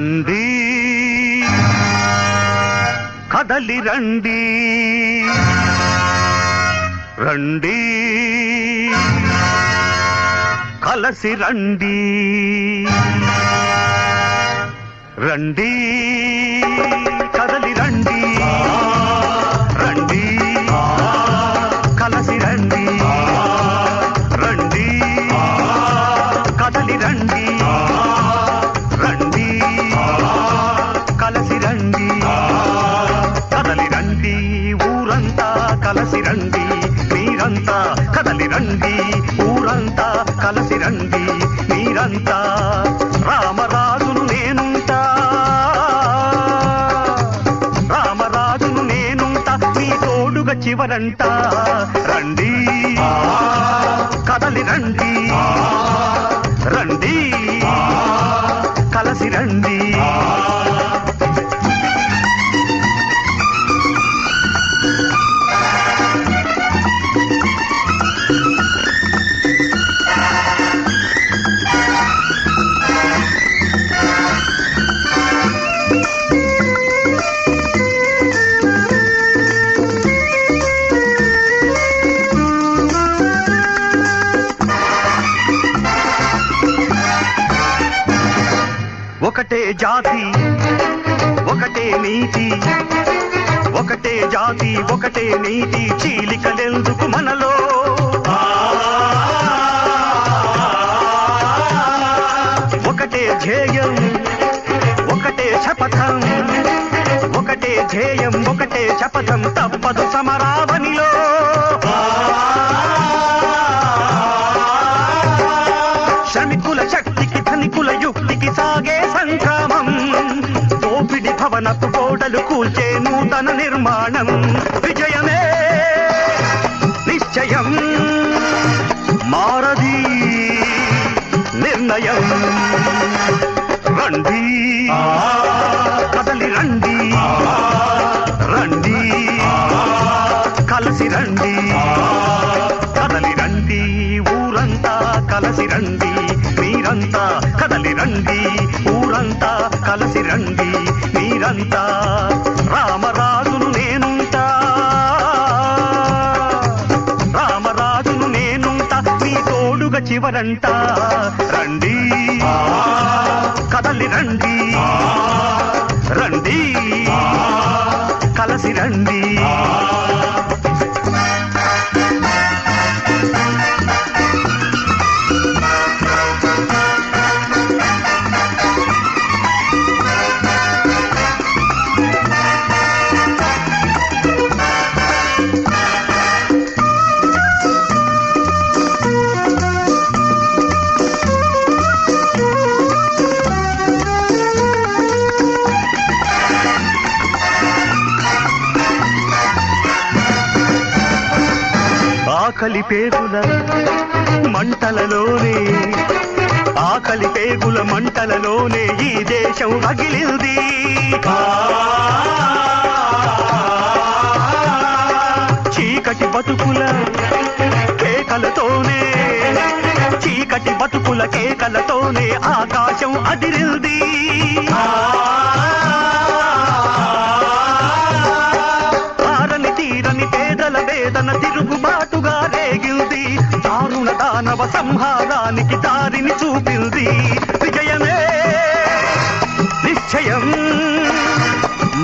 రండి కదలి రండి రండి కలసి రండి రండి కదలి రండి రండి కలసి రండి రండి కదలి రండి రండి కలసి రండి కదలి రండి ఊరంతా కలసి రండి మీరంతా కదలి రండి ఊరంతా కలసి రండి మీరంతా రామరాజును నేనుంటా రామరాజును నేనుంటా మీ తోడుగా చివరంట రండి కదలి రండి రండి కలసి రండి ఒకటే జాతి ఒకటే నీతి ఒకటే జాతి ఒకటే నీతి చీలికలెందుకు మనలో ఒకటే ధ్యేయం ఒకటే శపథం ఒకటే ధ్యేయం ఒకటే శపథం తప్పదు సమరావనిలో శ్రమికుల శక్తికి ధనికుల యుక్తికి సాగే సంగ్రామం దోపిడి భవనపు గోడలు కూల్చే నూతన నిర్మాణం విజయమే నిశ్చయం మారది నిర్ణయం రండి కదలి రండి రండి కలసి రండి కదలి రండి ఊరంతా కలసి రండి మీరంతా కదలి రండి ఊరంతా కలసి రండి మీరంతా రామరాజును నేనుంటా రామరాజును నేనుంటా మీ తోడుగా చివరంట రండి కదలి రండి రండి కలసి రండి ఆకలి పేగుల మంటలలోనే ఆకలి పేగుల మంటలలోనే ఈ దేశం రగిలింది చీకటి బతుకుల కేకలతోనే చీకటి బతుకుల కేకలతోనే ఆకాశం అదిరింది ఆరని తీరని పేదల వేదన తిరుగుబాటుగా రేగింది దారుణ దానవ సంహారానికి దారిని చూపింది విజయమే నిశ్చయం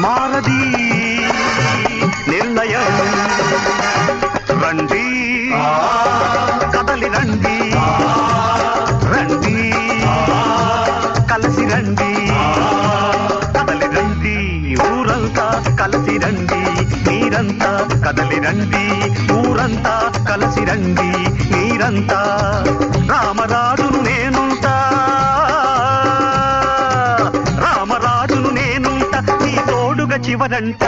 మారది నిర్ణయం రండి కదలి రండి రండి కలసి రండి కదలి రండి ఊరంతా కలసి రండి మీరంతా కదలి రండి ఊరంతా కలసి రండి మీరంతా రామరాజును నేనుంటా రామరాజును నేనుంటా మీ తోడుగా చివరంట